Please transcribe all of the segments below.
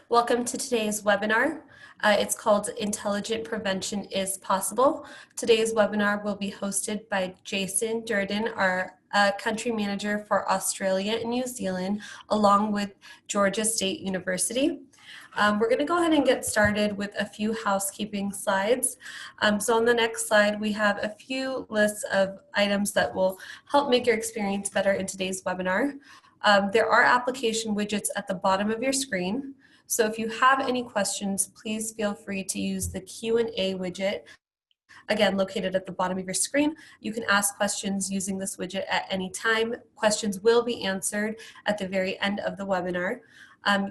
Welcome to today's webinar. It's called Intelligent Prevention is Possible. Today's webinar will be hosted by Jason Durden, our country manager for Australia and New Zealand, along with Georgia State University. We're going to go ahead and get started with a few housekeeping slides. So on the next slide, we have a few lists of items that will help make your experience better in today's webinar. There are application widgets at the bottom of your screen. So if you have any questions, please feel free to use the Q&A widget, again, located at the bottom of your screen. You can ask questions using this widget at any time. Questions will be answered at the very end of the webinar.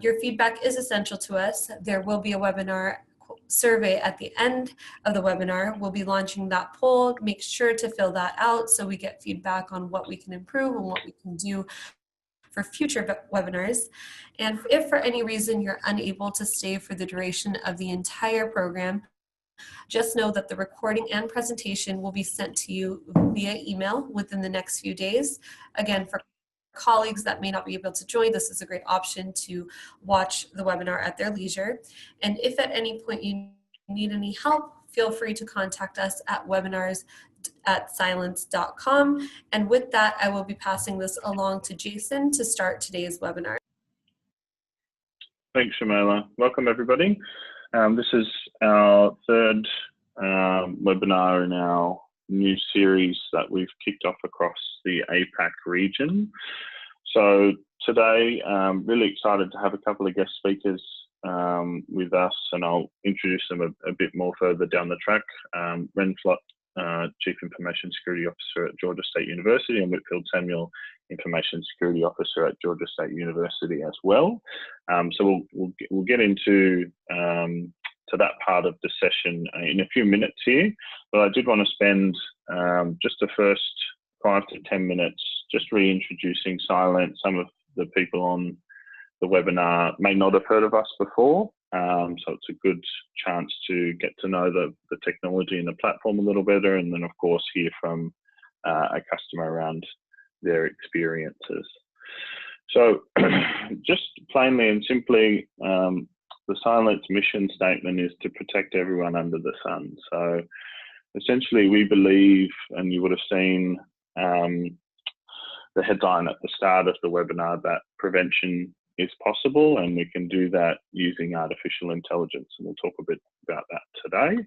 Your feedback is essential to us. There will be a webinar survey at the end of the webinar. We'll be launching that poll. Make sure to fill that out so we get feedback on what we can improve and what we can do for future webinars. And if for any reason you're unable to stay for the duration of the entire program, just know that the recording and presentation will be sent to you via email within the next few days. Again, for colleagues that may not be able to join, this is a great option to watch the webinar at their leisure. And if at any point you need any help, feel free to contact us at webinars@cylance.com. And with that, I will be passing this along to Jason to start today's webinar. Thanks, Shamela. Welcome, everybody. This is our third webinar in our new series that we've kicked off across the APAC region. So today, I'm really excited to have a couple of guest speakers with us, and I'll introduce them a bit more further down the track. Ren Flott, Chief Information Security Officer at Georgia State University, and Whitfield Samuel, Information Security Officer at Georgia State University as well. So we'll get into to that part of the session in a few minutes here, but I did want to spend just the first 5 to 10 minutes just reintroducing Cylance. Some of the people on the webinar may not have heard of us before, so it's a good chance to get to know the technology and the platform a little better, and then of course hear from a customer around their experiences. So just plainly and simply, the Cylance mission statement is to protect everyone under the sun. So essentially we believe, and you would have seen the headline at the start of the webinar, that prevention is possible, and we can do that using artificial intelligence, and we'll talk a bit about that today.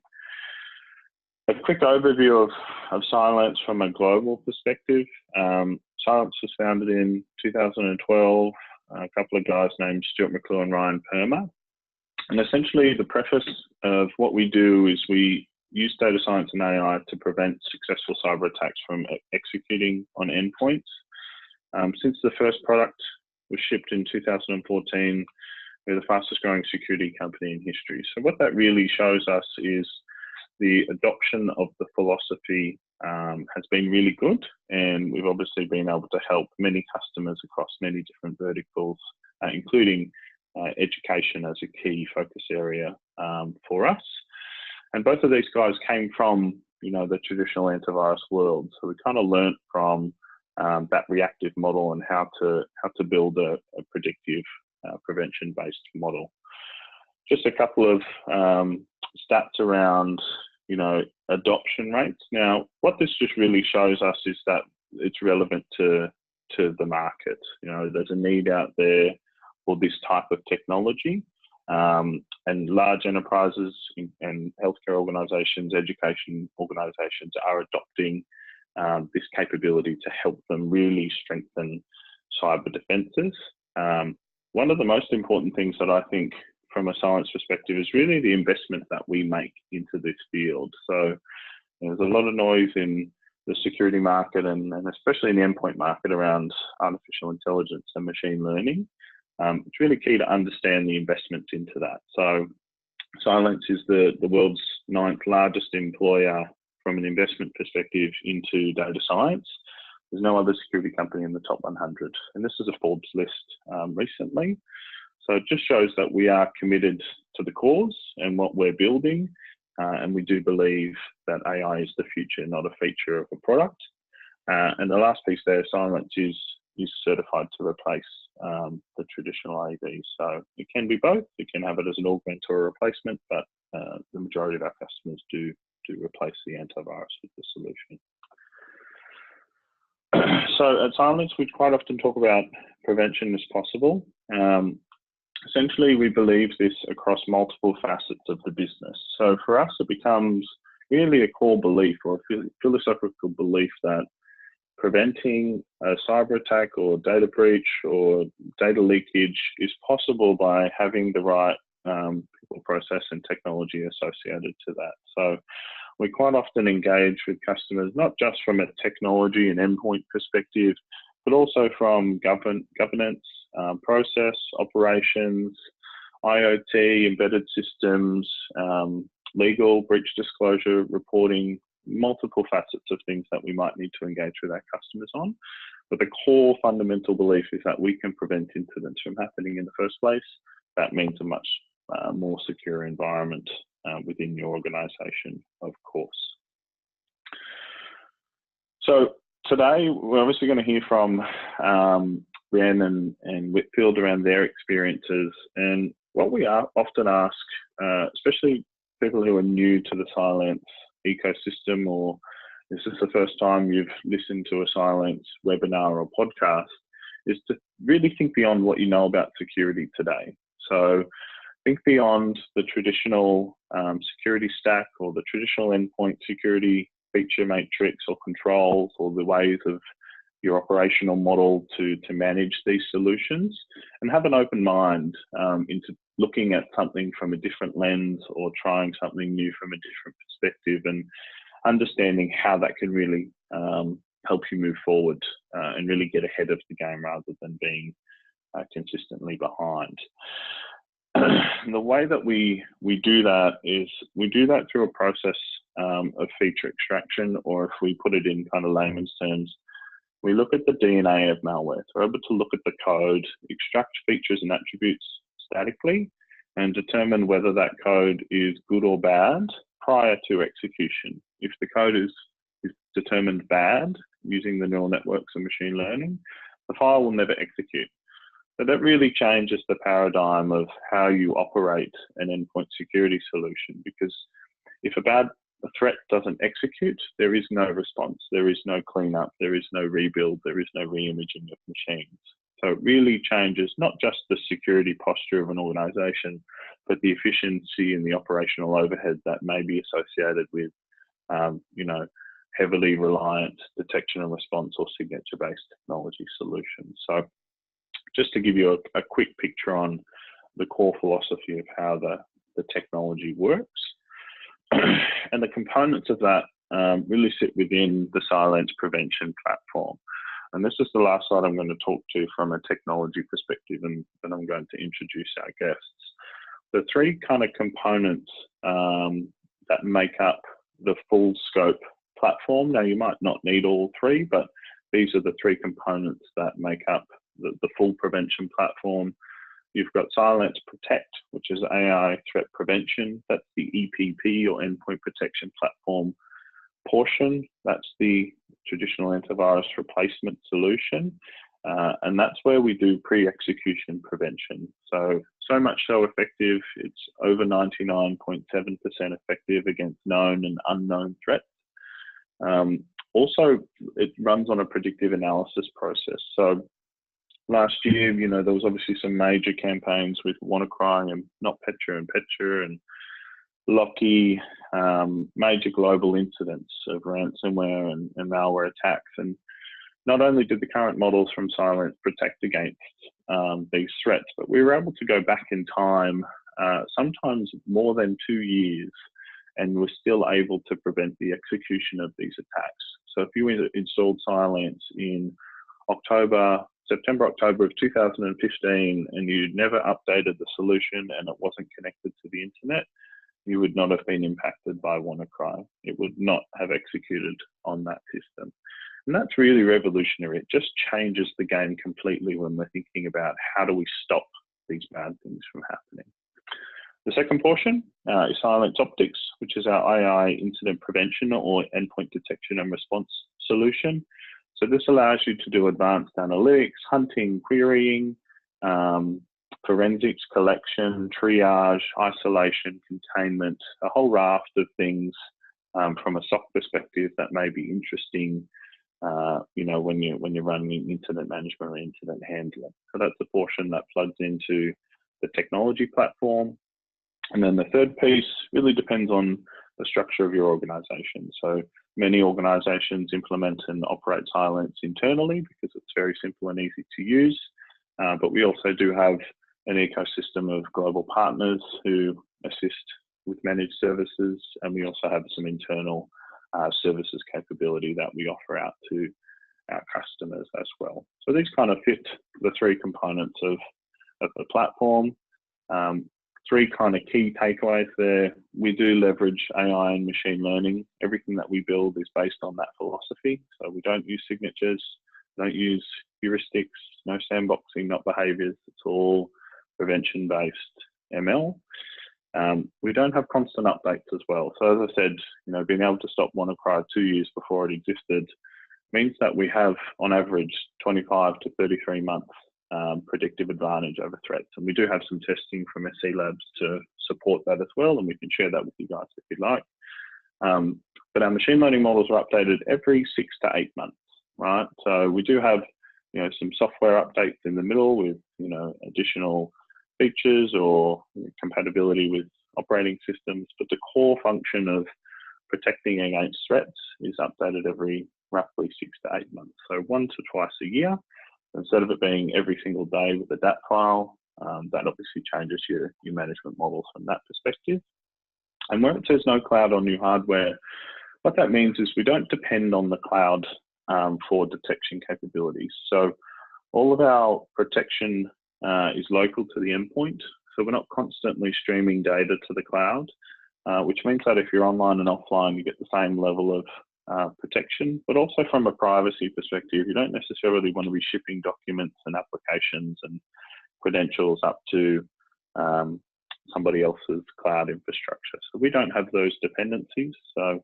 A quick overview of Cylance from a global perspective. Cylance was founded in 2012, a couple of guys named Stuart McClure and Ryan Perma. And essentially the preface of what we do is we use data science and AI to prevent successful cyber attacks from executing on endpoints. Since the first product was shipped in 2014, we're the fastest growing security company in history. So what that really shows us is the adoption of the philosophy has been really good, and we've obviously been able to help many customers across many different verticals, including education as a key focus area for us. And both of these guys came from, the traditional antivirus world, so we kind of learnt from that reactive model and how to build a predictive prevention-based model. Just a couple of stats around adoption rates. Now, what this just really shows us is that it's relevant to the market. There's a need out there for this type of technology, and large enterprises and healthcare organizations, education organizations are adopting this capability to help them really strengthen cyber defenses. One of the most important things that I think from a Cylance perspective is really the investment that we make into this field. So there's a lot of noise in the security market and especially in the endpoint market around artificial intelligence and machine learning. It's really key to understand the investments into that. So Cylance is the world's 9th largest employer from an investment perspective into data science. There's no other security company in the top 100. And this is a Forbes list recently. So it just shows that we are committed to the cause and what we're building. And we do believe that AI is the future, not a feature of a product. And the last piece there, Cylance is certified to replace the traditional AV. So it can be both. You can have it as an augment or a replacement, but the majority of our customers do replace the antivirus with the solution. So at Cylance, we quite often talk about prevention as possible. Essentially, we believe this across multiple facets of the business. So for us, it becomes really a core belief or a philosophical belief that preventing a cyber attack or data breach or data leakage is possible by having the right people, process and technology associated to that. So we quite often engage with customers, not just from a technology and endpoint perspective, but also from governance, process, operations, IoT, embedded systems, legal, breach disclosure, reporting, multiple facets of things that we might need to engage with our customers on. But the core fundamental belief is that we can prevent incidents from happening in the first place. That means a much more secure environment within your organization, of course. So today, we're obviously going to hear from Rhiannon and Whitfield around their experiences. And what we often ask, especially people who are new to the Cylance ecosystem, or this is the first time you've listened to a Cylance webinar or podcast, is to really think beyond what you know about security today. So think beyond the traditional security stack or the traditional endpoint security feature matrix or controls or the ways of your operational model to manage these solutions, and have an open mind into looking at something from a different lens or trying something new from a different perspective, and understanding how that can really help you move forward and really get ahead of the game rather than being consistently behind. The way that we do that is we do that through a process of feature extraction, or if we put it in kind of layman's terms, we look at the DNA of malware. So we're able to look at the code, extract features and attributes statically, and determine whether that code is good or bad prior to execution. If the code is determined bad using the neural networks and machine learning, the file will never execute. So that really changes the paradigm of how you operate an endpoint security solution, because if a threat doesn't execute, there is no response, there is no cleanup, there is no rebuild, there is no re-imaging of machines. So it really changes not just the security posture of an organization, but the efficiency and the operational overhead that may be associated with, heavily reliant detection and response or signature-based technology solutions. So just to give you a quick picture on the core philosophy of how the technology works. And the components of that really sit within the Cylance prevention platform. And this is the last slide I'm going to talk to from a technology perspective, and then I'm going to introduce our guests. The three kind of components that make up the full scope platform. Now, you might not need all three, but these are the three components that make up the full prevention platform. You've got Cylance Protect, which is AI threat prevention. That's the EPP or endpoint protection platform portion. That's the traditional antivirus replacement solution. And that's where we do pre-execution prevention. So much so effective, it's over 99.7% effective against known and unknown threats. Also, it runs on a predictive analysis process. So last year, there was obviously some major campaigns with WannaCry and NotPetya and Petya and Locky, major global incidents of ransomware and malware attacks. And not only did the current models from Cylance protect against these threats, but we were able to go back in time, sometimes more than 2 years, and we're still able to prevent the execution of these attacks. So if you installed Cylance in September, October of 2015, and you never updated the solution and it wasn't connected to the internet, you would not have been impacted by WannaCry. It would not have executed on that system. And that's really revolutionary. It just changes the game completely when we're thinking about how do we stop these bad things from happening. The second portion is Cylance Optics, which is our AI incident prevention or endpoint detection and response solution. So this allows you to do advanced analytics, hunting, querying, forensics, collection, triage, isolation, containment, a whole raft of things from a SOC perspective that may be interesting, when you're running incident management or incident handling. So that's the portion that plugs into the technology platform. And then the third piece really depends on the structure of your organization. So many organizations implement and operate Cylance internally because it's very simple and easy to use. But we also do have an ecosystem of global partners who assist with managed services. And we also have some internal services capability that we offer out to our customers as well. So these kind of fit the three components of the platform. Three kind of key takeaways there. We do leverage AI and machine learning. Everything that we build is based on that philosophy. So we don't use signatures, don't use heuristics, no sandboxing, not behaviors. It's all prevention-based ML. We don't have constant updates as well. So as I said, being able to stop WannaCry 2 years before it existed means that we have, on average, 25 to 33 months predictive advantage over threats. And we do have some testing from SC Labs to support that as well, and we can share that with you guys if you'd like. But our machine learning models are updated every 6 to 8 months, right? So we do have, some software updates in the middle with, additional features or compatibility with operating systems, but the core function of protecting against threats is updated every roughly 6 to 8 months. So 1 to twice a year. Instead of it being every single day with a DAT file, that obviously changes your management models from that perspective. And where it says no cloud or new hardware, what that means is we don't depend on the cloud for detection capabilities. So all of our protection is local to the endpoint. So we're not constantly streaming data to the cloud, which means that if you're online and offline, you get the same level of protection, but also from a privacy perspective, you don't necessarily want to be shipping documents and applications and credentials up to somebody else's cloud infrastructure. So we don't have those dependencies. So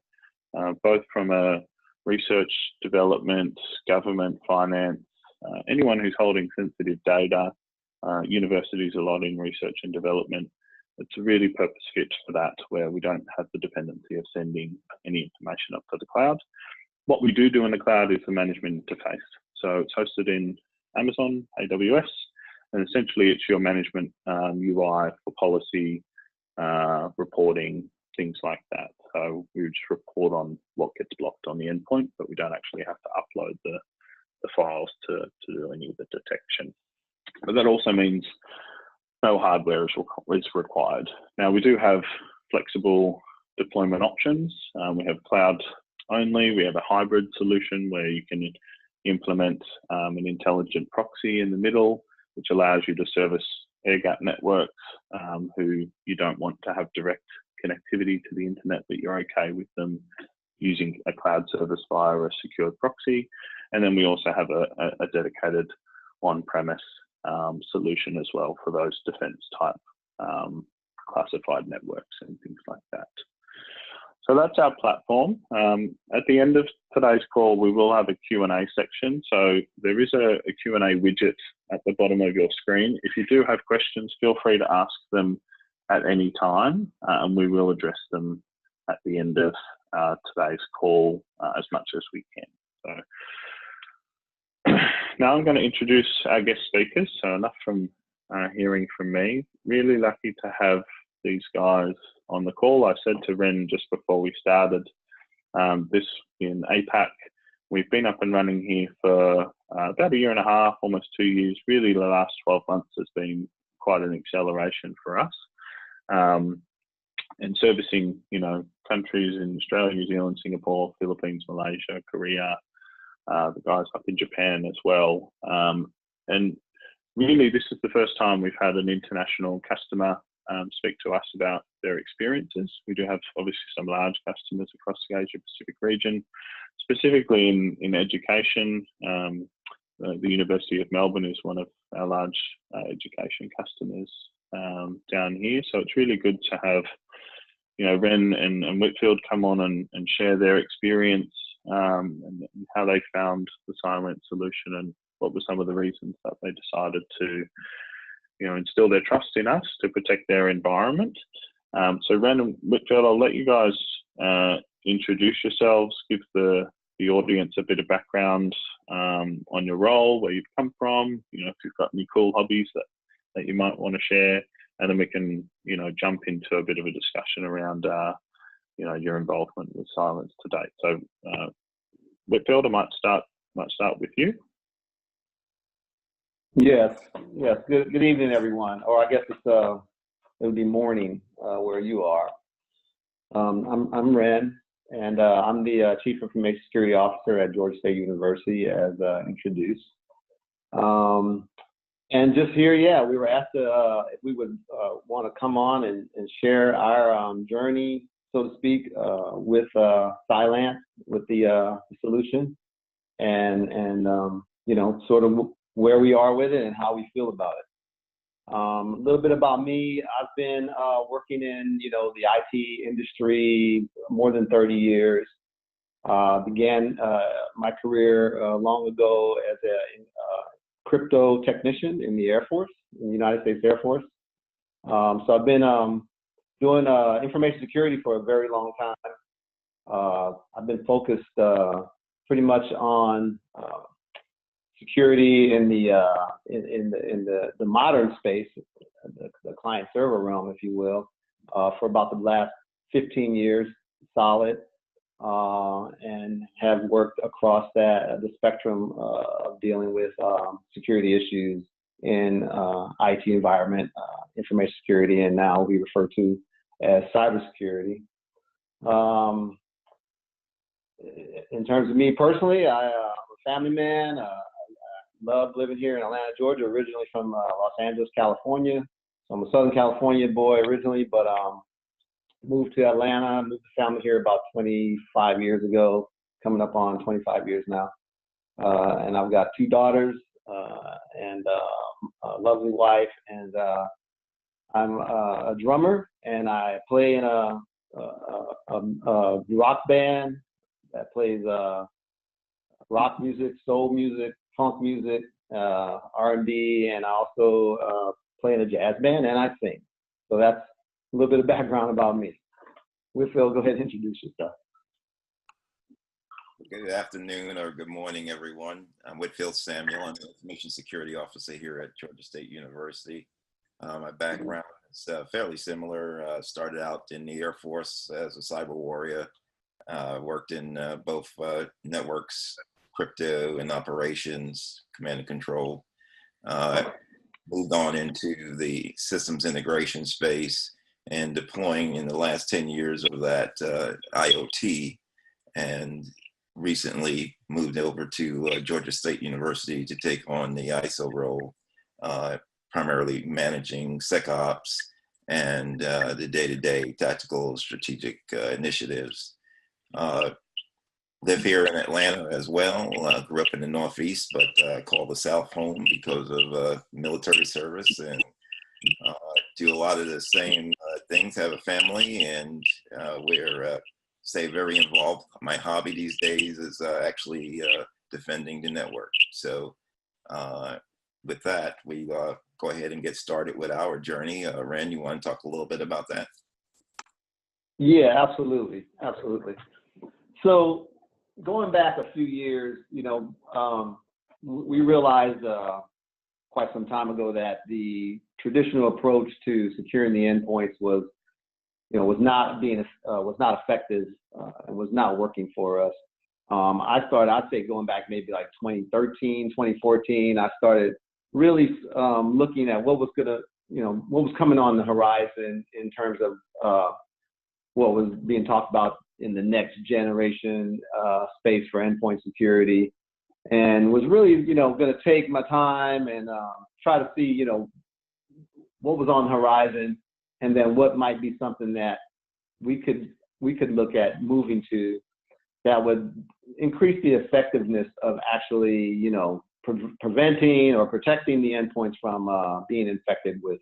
both from a research, development, government, finance, anyone who's holding sensitive data, universities a lot in research and development, it's a really purpose fit for that, where we don't have the dependency of sending any information up to the cloud. What we do in the cloud is the management interface. So it's hosted in Amazon, AWS, and essentially it's your management UI for policy, reporting, things like that. So we just report on what gets blocked on the endpoint, but we don't actually have to upload the files to do any of the detection. But that also means no hardware is required. Now, we do have flexible deployment options. We have cloud only. We have a hybrid solution where you can implement an intelligent proxy in the middle, which allows you to service air-gapped networks who you don't want to have direct connectivity to the internet, but you're okay with them using a cloud service via a secured proxy. And then we also have a dedicated on-premise solution as well for those defense type classified networks and things like that. So that's our platform. At the end of today's call, we will have a Q&A section. So there is a Q&A widget at the bottom of your screen. If you do have questions, feel free to ask them at any time, and we will address them at the end of today's call as much as we can. So now I'm going to introduce our guest speakers. So enough from hearing from me. Really lucky to have these guys on the call. I said to Ren just before we started, this in APAC, we've been up and running here for about 1.5 years, almost 2 years. Really, the last 12 months has been quite an acceleration for us. And servicing, countries in Australia, New Zealand, Singapore, Philippines, Malaysia, Korea, the guys up in Japan as well. And really, this is the first time we've had an international customer speak to us about their experiences. We do have obviously some large customers across the Asia Pacific region, specifically in education. The University of Melbourne is one of our large education customers down here. So it's really good to have, Ren and Whitfield come on and share their experience and how they found the Cylance solution and what were some of the reasons that they decided to, instill their trust in us to protect their environment. So Ren and Whitfield, I'll let you guys introduce yourselves, give the audience a bit of background on your role, where you've come from, if you've got any cool hobbies that you might want to share, and then we can, jump into a bit of a discussion around, your involvement with Cylance to date. So Whitfield, I might start with you. Yes. Good evening, everyone. Or I guess it would be morning where you are. I'm Ren, and I'm the Chief Information Security Officer at Georgia State University, as introduced. And just here, we were asked if we would want to come on and share our journey, so to speak, with Cylance, with the solution, and sort of where we are with it and how we feel about it. A little bit about me. I've been working in, the IT industry more than 30 years. Began my career long ago as a crypto technician in the Air Force, in the United States Air Force. So I've been doing information security for a very long time. I've been focused pretty much on security in the modern space, the client server realm, if you will, for about the last 15 years solid, and have worked across the spectrum of dealing with security issues in IT environment, information security, and now we refer to as cybersecurity. In terms of me personally, I'm a family man. Love living here in Atlanta, Georgia, originally from Los Angeles, California. So I'm a Southern California boy originally, but moved to Atlanta, moved the family here about 25 years ago, coming up on 25 years now. And I've got 2 daughters and a lovely wife, and I'm a drummer, and I play in a rock band that plays rock music, soul music, funk music, R&B, and I also play in a jazz band, and I sing. So that's a little bit of background about me. Whitfield, go ahead and introduce yourself. Good afternoon or good morning, everyone. I'm Whitfield Samuel. I'm the Information Security Officer here at Georgia State University. My background is fairly similar. Started out in the Air Force as a cyber warrior. Worked in both networks, crypto, and operations, command and control. Moved on into the systems integration space and deploying in the last 10 years of that IoT, and recently moved over to Georgia State University to take on the ISO role, primarily managing SecOps and the day-to-day tactical strategic initiatives. Live here in Atlanta as well. Grew up in the Northeast, but call the South home because of military service, and do a lot of the same things. Have a family, and we're stay very involved. My hobby these days is actually defending the network. So with that, we go ahead and get started with our journey. Ren, you want to talk a little bit about that? Yeah, absolutely. So going back a few years, we realized quite some time ago that the traditional approach to securing the endpoints was not effective and was not working for us. I'd say going back maybe like 2013, 2014, I started really looking at what was coming on the horizon in terms of what was being talked about in the next generation space for endpoint security, and was really, going to take my time and try to see, what was on the horizon, and then what might be something that we could look at moving to that would increase the effectiveness of actually, preventing or protecting the endpoints from being infected with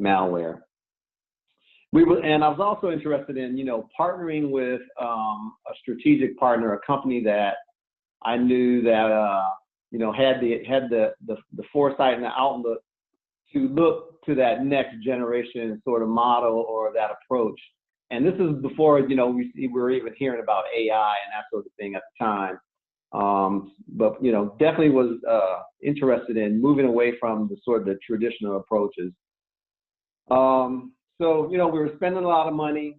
malware. and I was also interested in, partnering with a strategic partner, a company that I knew that, had the foresight and the outlook to look to that next generation sort of model or that approach. And this is before, we were even hearing about AI and that sort of thing at the time. But, definitely was interested in moving away from the sort of the traditional approaches. So, we were spending a lot of money.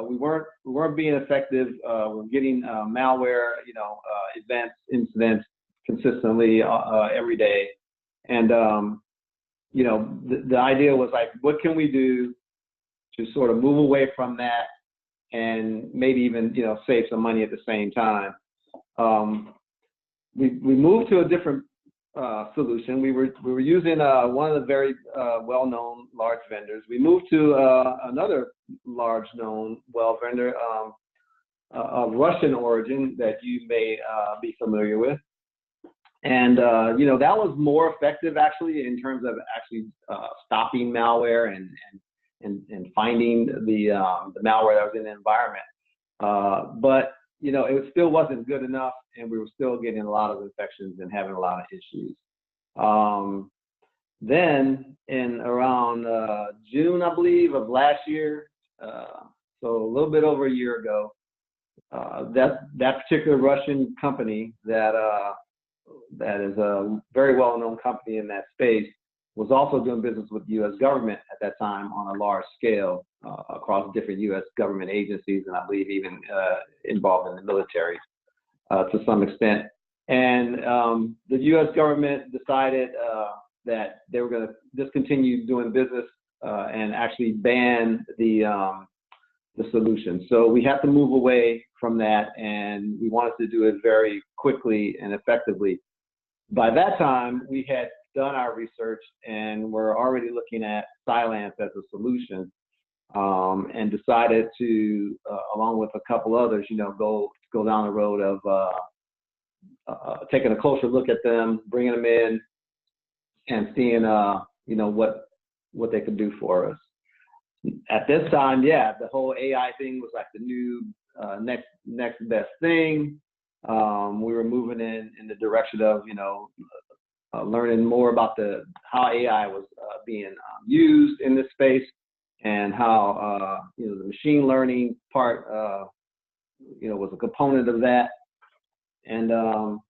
We weren't being effective. We're getting malware, events, incidents consistently every day. And, the idea was like, what can we do to sort of move away from that and maybe even, save some money at the same time? We moved to a different solution. We were using one of the very well-known large vendors. We moved to another large-known vendor of Russian origin that you may be familiar with. And that was more effective actually in terms of actually stopping malware and finding the malware that was in the environment. But it still wasn't good enough, and we were still getting a lot of infections and having a lot of issues. Then in around June, I believe, of last year, so a little bit over a year ago, that particular Russian company that is a very well-known company in that space was also doing business with the U.S. government at that time on a large scale across different U.S. government agencies, and I believe even involved in the military to some extent. And the U.S. government decided that they were going to discontinue doing business and actually ban the solution. So we had to move away from that, and we wanted to do it very quickly and effectively. By that time, we had done our research and we're already looking at Cylance as a solution, and decided to, along with a couple others, go down the road of taking a closer look at them, bringing them in, and seeing, what they could do for us. At this time, yeah, the whole AI thing was like the new next best thing. We were moving in the direction of, learning more about how AI was being used in this space, and how the machine learning part was a component of that. And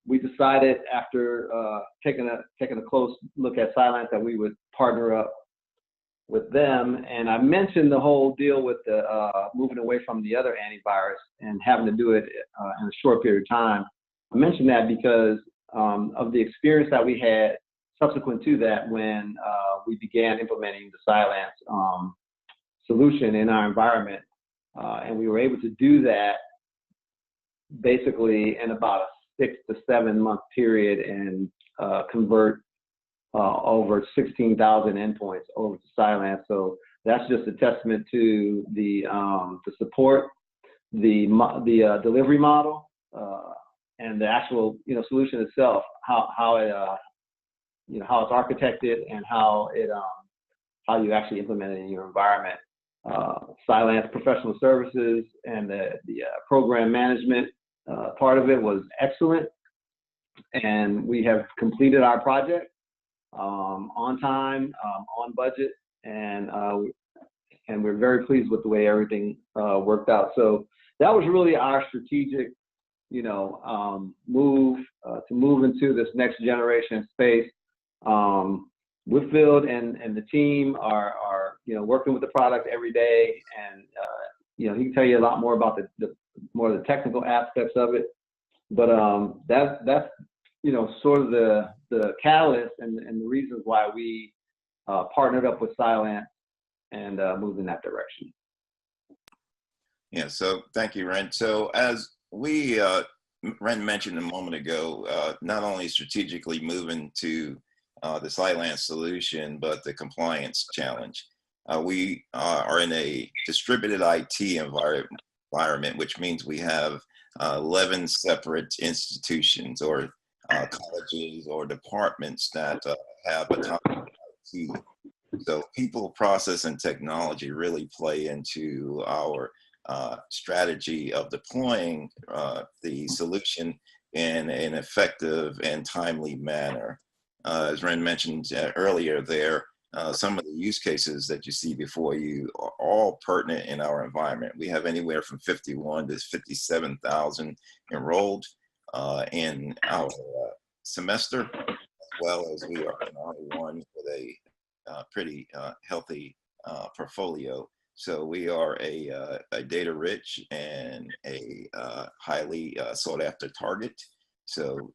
we decided after taking a close look at Cylance that we would partner up with them. And I mentioned the whole deal with the moving away from the other antivirus and having to do it in a short period of time. I mentioned that because of the experience that we had subsequent to that when we began implementing the Cylance solution in our environment. And we were able to do that basically in about a 6 to 7 month period and convert over 16,000 endpoints over to Cylance. So that's just a testament to the support, the delivery model, and the actual solution itself, how it's architected and how you actually implement it in your environment. Cylance professional services and the program management part of it was excellent, and we have completed our project on time, on budget, and we're very pleased with the way everything worked out. So that was really our strategic, move to move into this next generation space. Whitfield and the team are working with the product every day, and he can tell you a lot more about the more of the technical aspects of it. But that's sort of the catalyst and the reasons why we partnered up with Cylance and moved in that direction. Yeah, so thank you, Ren. So as Ren mentioned a moment ago, not only strategically moving to the Cylance solution, but the compliance challenge. We are in a distributed IT environment, which means we have 11 separate institutions or colleges or departments that have a IT So people, process, and technology really play into our strategy of deploying the solution in an effective and timely manner. As Ren mentioned earlier there, some of the use cases that you see before you are all pertinent in our environment. We have anywhere from 51 to 57,000 enrolled in our semester, as well as we are an one with a pretty healthy portfolio. So we are a data rich and a highly sought after target. So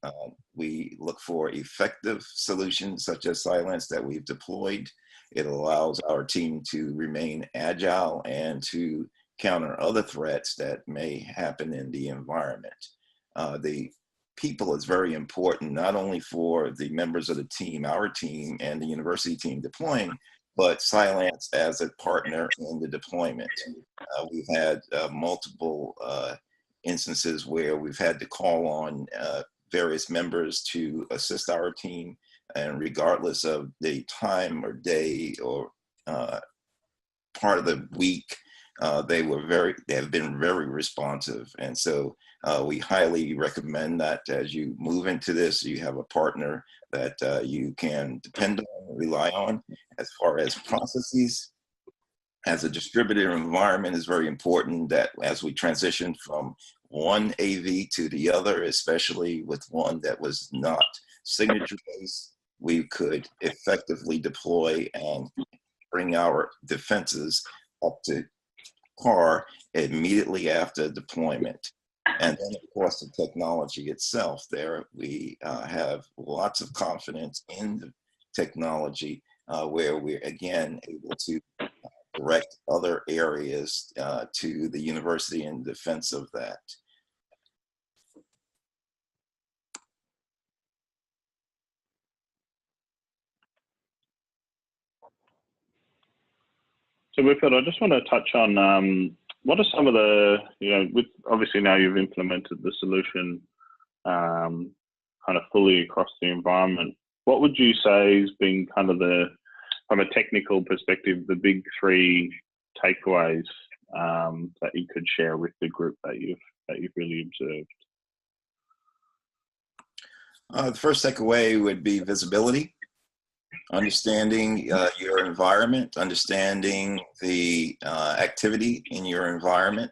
we look for effective solutions such as Cylance that we've deployed. It allows our team to remain agile and to counter other threats that may happen in the environment. The people is very important, not only for the members of the team, our team, and the university team deploying, but Cylance as a partner in the deployment. We've had multiple instances where we've had to call on various members to assist our team, and regardless of the time or day or part of the week, they have been very responsive. And so we highly recommend that as you move into this, you have a partner that you can depend on, rely on. As far as processes, as a distributed environment, is very important that as we transition from one AV to the other, especially with one that was not signature-based, we could effectively deploy and bring our defenses up to par immediately after deployment. And then, of course, the technology itself. There, we have lots of confidence in the technology, where we're again able to direct other areas to the university in defense of that. So Whitfield, I just want to touch on what are some of the, with obviously now you've implemented the solution kind of fully across the environment. What would you say has been kind of from a technical perspective, the big three takeaways that you could share with the group that you've really observed? The first takeaway would be visibility. Understanding your environment, understanding the activity in your environment.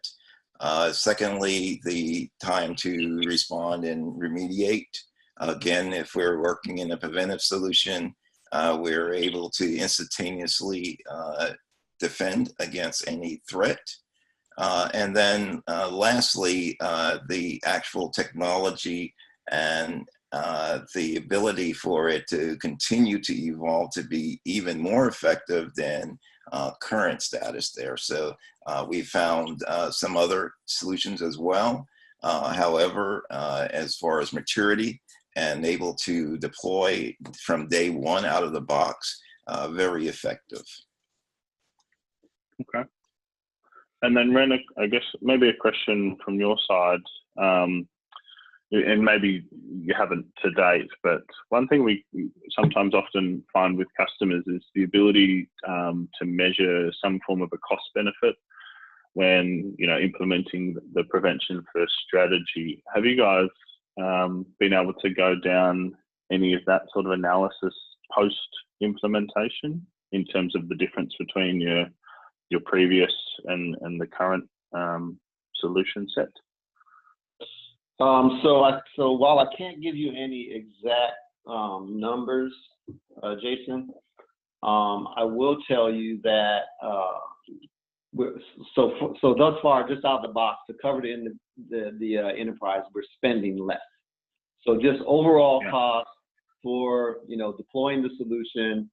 Secondly, the time to respond and remediate. Again, if we're working in a preventive solution, we're able to instantaneously defend against any threat. And then lastly, the actual technology and the ability for it to continue to evolve to be even more effective than current status there. So we found some other solutions as well. However, as far as maturity and able to deploy from day one out of the box, very effective. Okay. And then Ren, I guess maybe a question from your side. And maybe you haven't to date, but one thing we sometimes often find with customers is the ability to measure some form of a cost benefit when implementing the prevention first strategy. Have you guys been able to go down any of that sort of analysis post implementation in terms of the difference between your previous and the current solution set? So while I can't give you any exact numbers, Jason, I will tell you that so thus far, just out of the box, to cover the enterprise, we're spending less. So just overall cost for deploying the solution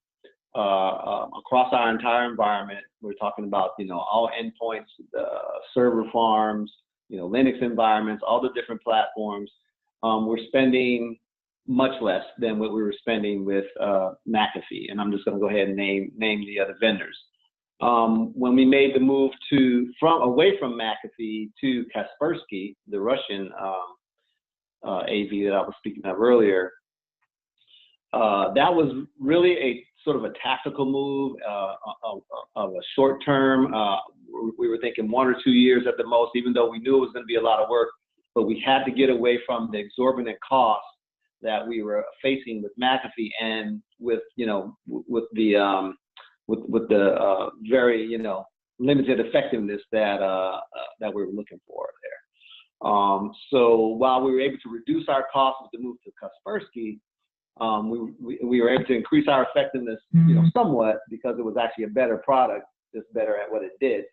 across our entire environment. We're talking about all endpoints, the server farms, Linux environments, all the different platforms. We're spending much less than what we were spending with McAfee, and I'm just going to go ahead and name the other vendors. When we made the move away from McAfee to Kaspersky, the Russian AV that I was speaking of earlier, that was really sort of a tactical move of a short term. We were thinking 1 or 2 years at the most, even though we knew it was going to be a lot of work. But we had to get away from the exorbitant costs that we were facing with McAfee and with with the very limited effectiveness that we were looking for there. So while we were able to reduce our costs with the move to Kaspersky, we were able to increase our effectiveness, somewhat, because it was actually a better product, just better at what it did.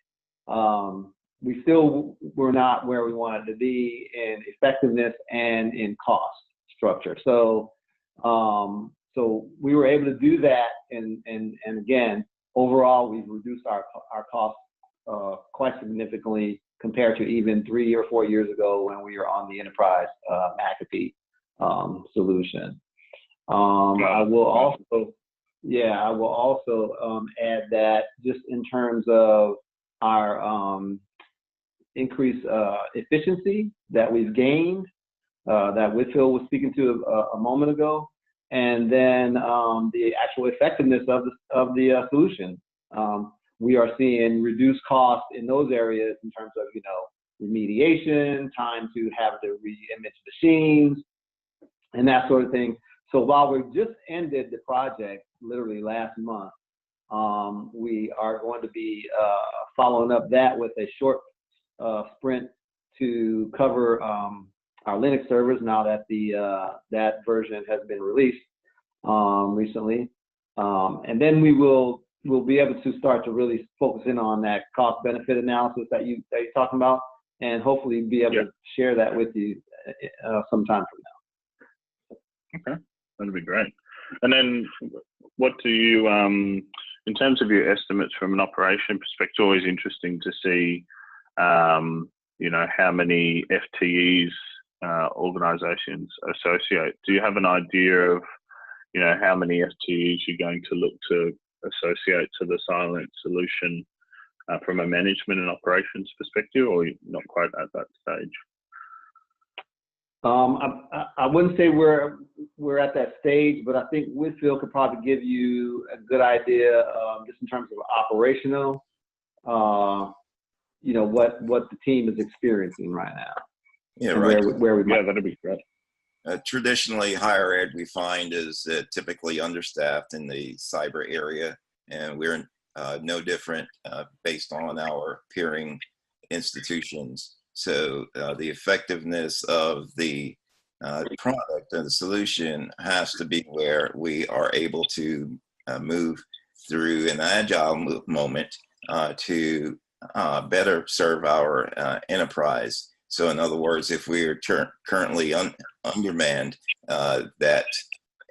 We still were not where we wanted to be in effectiveness and in cost structure. So we were able to do that, and again, overall, we've reduced our costs quite significantly compared to even 3 or 4 years ago when we were on the enterprise McAfee solution. I will also add that just in terms of our increased efficiency that we've gained, that Whitfield was speaking to a moment ago, and then the actual effectiveness of the solution. We are seeing reduced costs in those areas in terms of remediation, time to have to re-image machines, and that sort of thing. So while we just ended the project literally last month, we are going to be following up that with a short sprint to cover our Linux servers now that that version has been released recently, and then we'll be able to start to really focus in on that cost benefit analysis that you're talking about, and hopefully be able to share that with you sometime from now. Okay. That'd be great. And then what do you, in terms of your estimates from an operation perspective, always interesting to see, how many FTEs organizations associate. Do you have an idea of, how many FTEs you're going to look to associate to the Cylance solution from a management and operations perspective, or you're not quite at that stage? I wouldn't say we're at that stage, but I think Whitfield could probably give you a good idea, just in terms of operational, what the team is experiencing right now. Yeah, right. Where we might. Yeah, that'd be great. Traditionally, higher ed we find is typically understaffed in the cyber area, and we're no different based on our peering institutions. So the effectiveness of the product and the solution has to be where we are able to move through an agile moment to better serve our enterprise. So in other words, if we're currently undermanned, that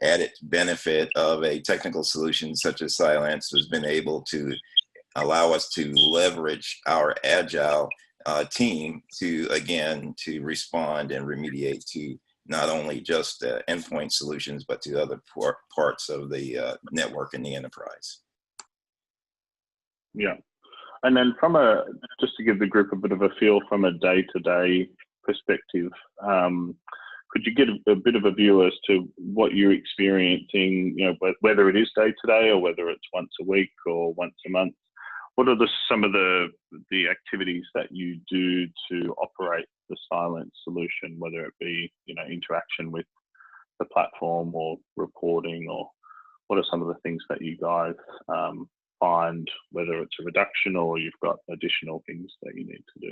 added benefit of a technical solution such as Cylance has been able to allow us to leverage our agile team to respond and remediate to not only just endpoint solutions, but to other parts of the network and the enterprise. Yeah. And then just to give the group a bit of a feel from a day-to-day perspective, could you get a bit of a view as to what you're experiencing, whether it is day-to-day or whether it's once a week or once a month? What are some of the activities that you do to operate the Cylance solution, whether it be, interaction with the platform or reporting, or what are some of the things that you guys find, whether it's a reduction or you've got additional things that you need to do?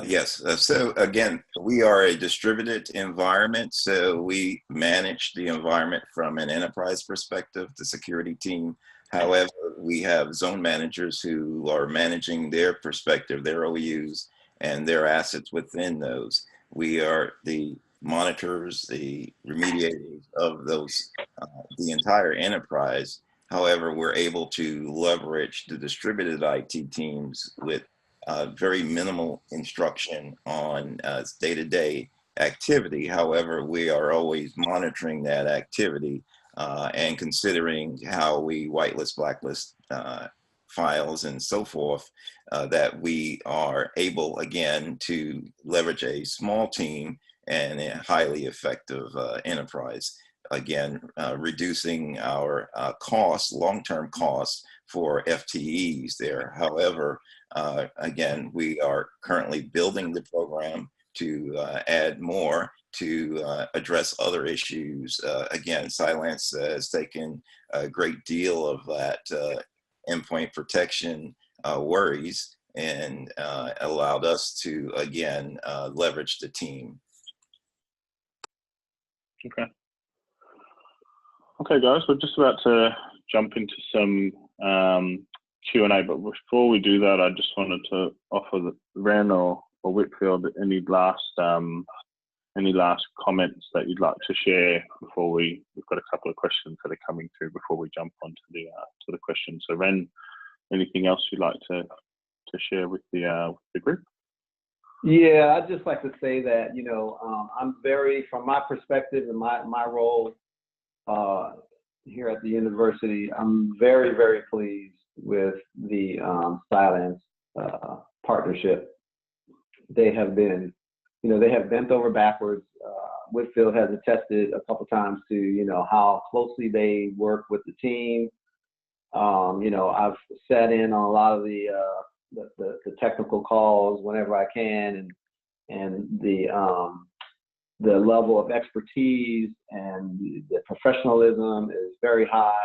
Yes. So again, we are a distributed environment. So we manage the environment from an enterprise perspective, the security team. However, we have zone managers who are managing their perspective, their OUs, and their assets within those. We are the monitors, the remediators of those, the entire enterprise. However, we're able to leverage the distributed IT teams with very minimal instruction on day-to-day activity. However, we are always monitoring that activity and considering how we whitelist, blacklist files and so forth, that we are able, again, to leverage a small team and a highly effective enterprise. again, reducing our costs, long-term costs for FTEs there. However, again, we are currently building the program to add more to address other issues. Again, Cylance has taken a great deal of that endpoint protection worries and allowed us to, again, leverage the team. Okay. Okay, guys, we're just about to jump into some Q&A, but before we do that, I just wanted to offer Ren or Whitfield any last comments that you'd like to share before we've got a couple of questions that are coming through before we jump onto the questions. So Ren, anything else you'd like to share with the group? Yeah, I'd just like to say that, you know, I'm very, from my perspective and my role here at the university, I'm very, very pleased with the Cylance partnership. They have been, you know, they have bent over backwards. Whitfield has attested a couple times to, you know, how closely they work with the team. You know, I've sat in on a lot of the technical calls whenever I can, and the level of expertise and the professionalism is very high.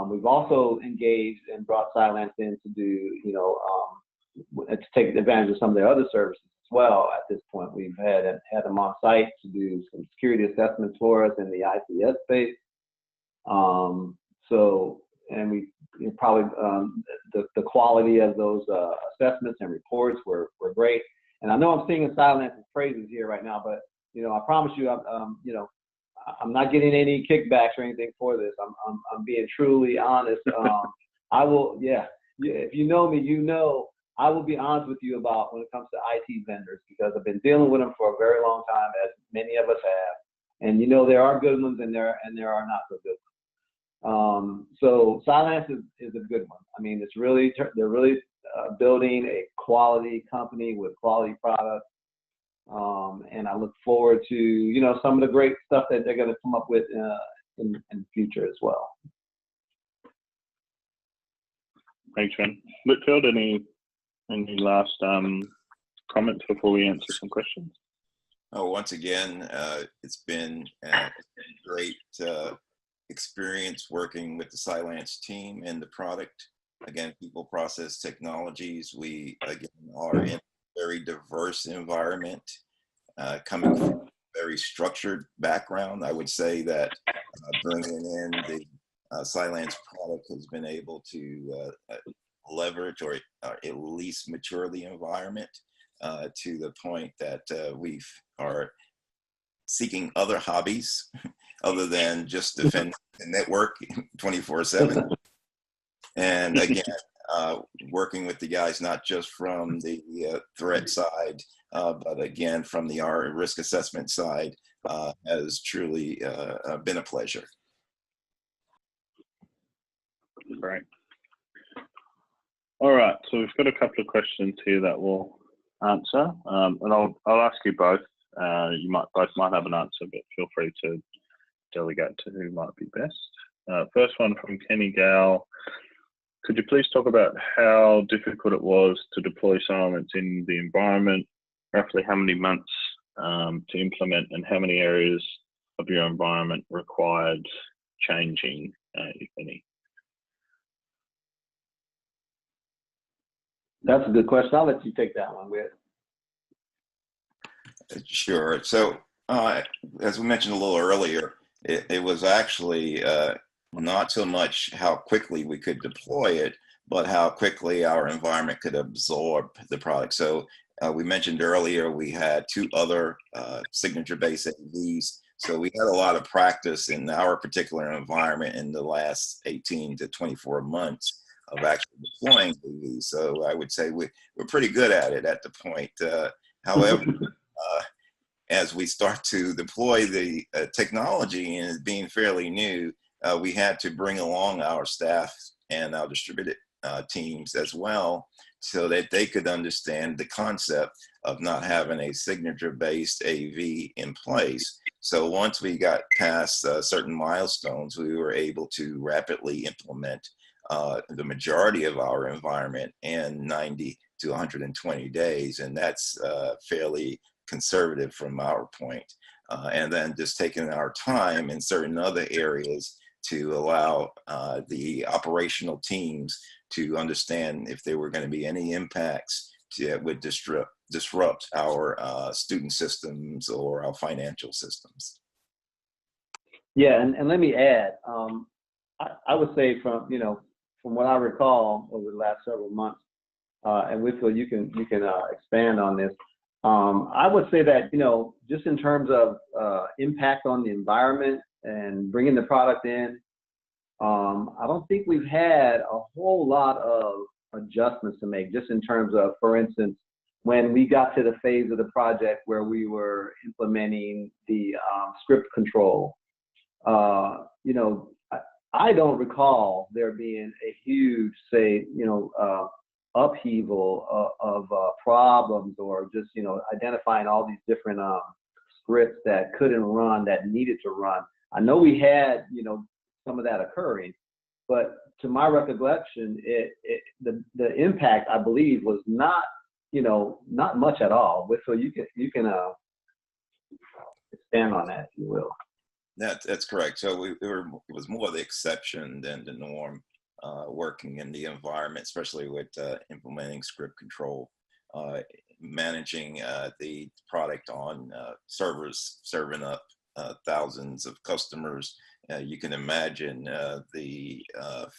We've also engaged and brought Cylance in to do, you know, to take advantage of some of their other services as well. At this point, we've had them on site to do some security assessments for us in the ICS space. And we probably the quality of those assessments and reports were great. And I know I'm singing Cylance's praises here right now, but you know, I promise you, you know, I'm not getting any kickbacks or anything for this. I'm being truly honest. I will, yeah. If you know me, you know I will be honest with you about when it comes to IT vendors, because I've been dealing with them for a very long time, as many of us have. And you know, there are good ones and there are not so good ones. So Cylance is a good one. I mean, it's really, they're really building a quality company with quality products. And I look forward to, you know, some of the great stuff that they're going to come up with in the future as well. Thanks, Ren. Whitfield, any last comments before we answer some questions? Oh, once again, it's been a great experience working with the Cylance team and the product. Again, people process technologies. We, again, are in a very diverse environment, coming from a very structured background. I would say that bringing in the Cylance product has been able to leverage or at least mature the environment to the point that we are seeking other hobbies other than just defend the network 24/7. And again, working with the guys, not just from the threat side, but again, from the risk assessment side, has truly been a pleasure. Great. All right, so we've got a couple of questions here that we'll answer, and I'll ask you both. You both might have an answer, but feel free to delegate to who might be best. First one from Kenny Gale. Could you please talk about how difficult it was to deploy Cylance in the environment? Roughly how many months to implement, and how many areas of your environment required changing, if any? That's a good question. I'll let you take that one, Whit. Sure. So as we mentioned a little earlier, it was actually not so much how quickly we could deploy it, but how quickly our environment could absorb the product. So we mentioned earlier we had 2 other signature-based AVs. So we had a lot of practice in our particular environment in the last 18 to 24 months of actually deploying AVs. So I would say we're pretty good at it at the point. However, as we start to deploy the technology, and it being fairly new, we had to bring along our staff and our distributed teams as well, so that they could understand the concept of not having a signature-based AV in place. So once we got past certain milestones, we were able to rapidly implement the majority of our environment in 90 to 120 days. And that's fairly conservative from our point. And then just taking our time in certain other areas to allow the operational teams to understand if there were going to be any impacts that would disrupt our student systems or our financial systems. Yeah, and let me add, I would say from what I recall over the last several months, and Whitfield, you can expand on this. I would say that just in terms of impact on the environment and bringing the product in, I don't think we've had a whole lot of adjustments to make. Just in terms of, for instance, when we got to the phase of the project where we were implementing the script control, I don't recall there being a huge, say, upheaval of problems, or just identifying all these different scripts that couldn't run, that needed to run. I know we had some of that occurring, but to my recollection, the impact, I believe, was not much at all. So you can expand on that, if you will. That's correct. So it was more the exception than the norm, working in the environment, especially with implementing script control, managing the product on servers, serving up thousands of customers. You can imagine the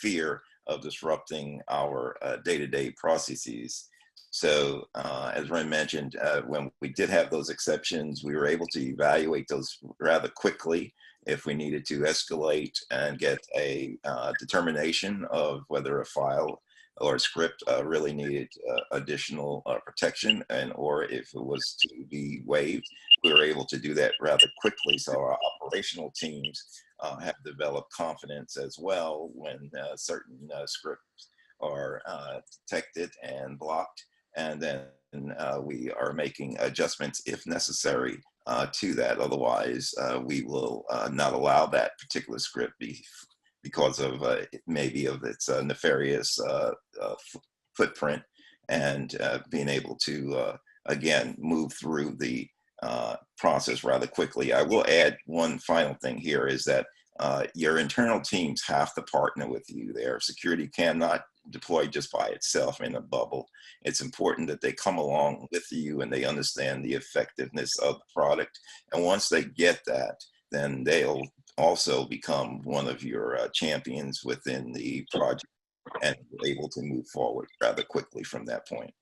fear of disrupting our day-to-day processes. So as Ren mentioned, when we did have those exceptions, we were able to evaluate those rather quickly if we needed to escalate and get a determination of whether a file or a script really needed additional protection, or if it was to be waived. We were able to do that rather quickly. So our operational teams have developed confidence as well when certain scripts are detected and blocked. And then we are making adjustments if necessary to that. Otherwise, we will not allow that particular script because of maybe of its nefarious footprint, and being able to, again, move through the process rather quickly. I will add one final thing here is that your internal teams have to partner with you there. Security cannot deploy just by itself in a bubble. It's important that they come along with you and they understand the effectiveness of the product. And once they get that, then they'll also become one of your champions within the project and able to move forward rather quickly from that point.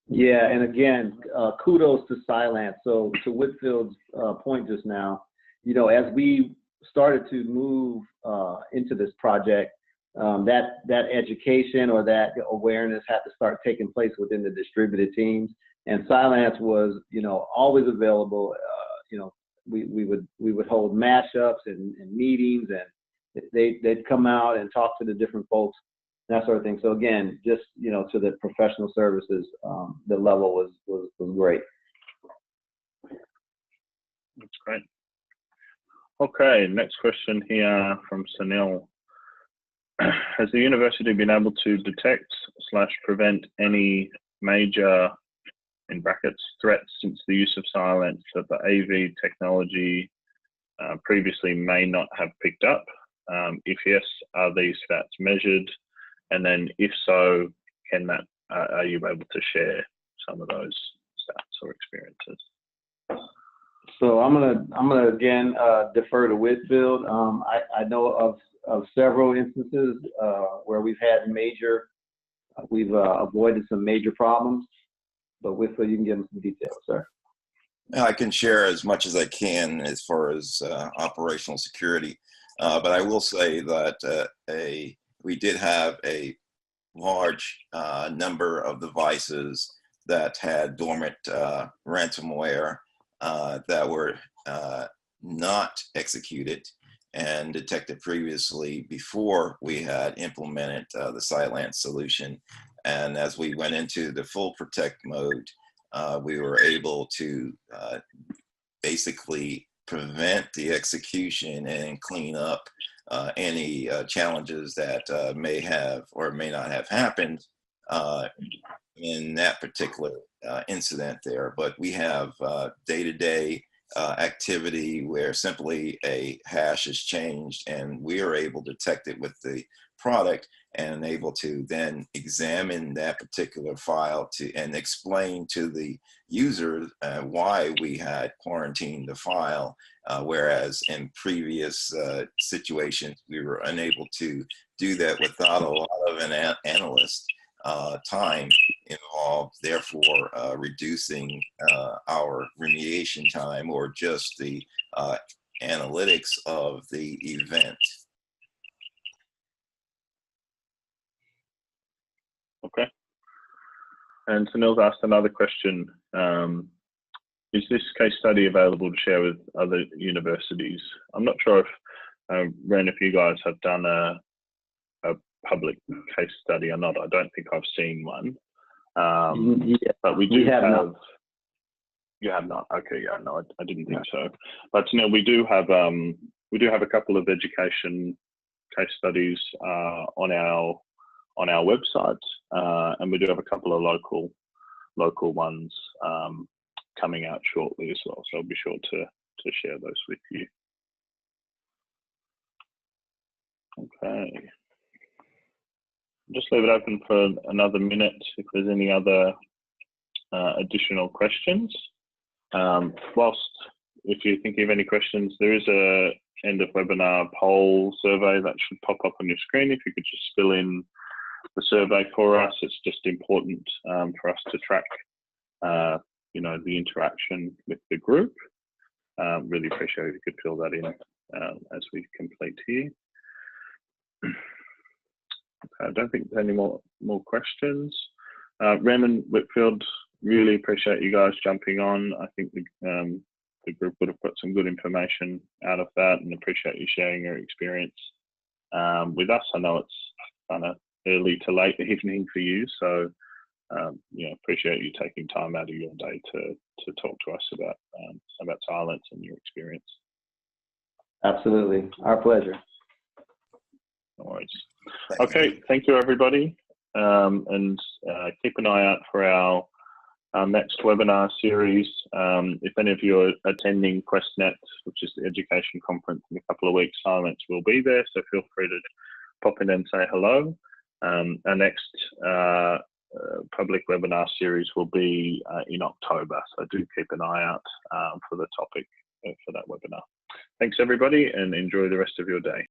Yeah, and again, kudos to Cylance. So to Whitfield's point just now, as we started to move into this project, that education or that awareness had to start taking place within the distributed teams. And Cylance was, always available. We would hold mashups and meetings, and they'd come out and talk to the different folks, that sort of thing. So again, just to the professional services, the level was great. That's great. Okay, next question here from Sunil. Has the university been able to detect/prevent any major, in brackets, threats since the use of Cylance that the AV technology previously may not have picked up? If yes, are these stats measured? And then if so, are you able to share some of those stats or experiences? So I'm gonna again defer to Whitfield. I know of several instances where we've avoided some major problems, but Whitfield, you can give them some details, sir. I can share as much as I can as far as operational security, but I will say that we did have a large number of devices that had dormant ransomware that were not executed and detected previously before we had implemented the Cylance solution. And as we went into the full protect mode, we were able to basically prevent the execution and clean up any challenges that may have or may not have happened in that particular incident there. But we have day-to-day activity where simply a hash is changed and we are able to detect it with the product and able to then examine that particular file and explain to the user why we had quarantined the file, whereas in previous situations we were unable to do that without a lot of an analyst time involved, therefore reducing our remediation time or just the analytics of the event. Okay. And Sunil's asked another question. Is this case study available to share with other universities? I'm not sure if, Ren, if you guys have done a public case study or not. I don't think I've seen one. Yeah, but we do have. Not. You have not. Okay, yeah, no, I didn't think so. But we do have a couple of education case studies on our website, and we do have a couple of local ones coming out shortly as well. So I'll be sure to share those with you. Okay. Just leave it open for another minute if there's any other additional questions. Whilst, if you're thinking of any questions, there is a end of webinar poll survey that should pop up on your screen. If you could just fill in the survey for us, it's just important for us to track, the interaction with the group. Really appreciate if you could fill that in as we complete here. I don't think there's any more questions. Rem and Whitfield, really appreciate you guys jumping on. I think the group would have got some good information out of that, and appreciate you sharing your experience with us. I know it's kind of early to late evening for you, so appreciate you taking time out of your day to talk to us about Cylance and your experience. Absolutely, our pleasure. No worries. Okay, thank you everybody, and keep an eye out for our next webinar series. If any of you are attending QuestNet, which is the education conference in a couple of weeks, Cylance will be there, so feel free to pop in and say hello. Our next public webinar series will be in October, so do keep an eye out for the topic for that webinar. Thanks everybody, and enjoy the rest of your day.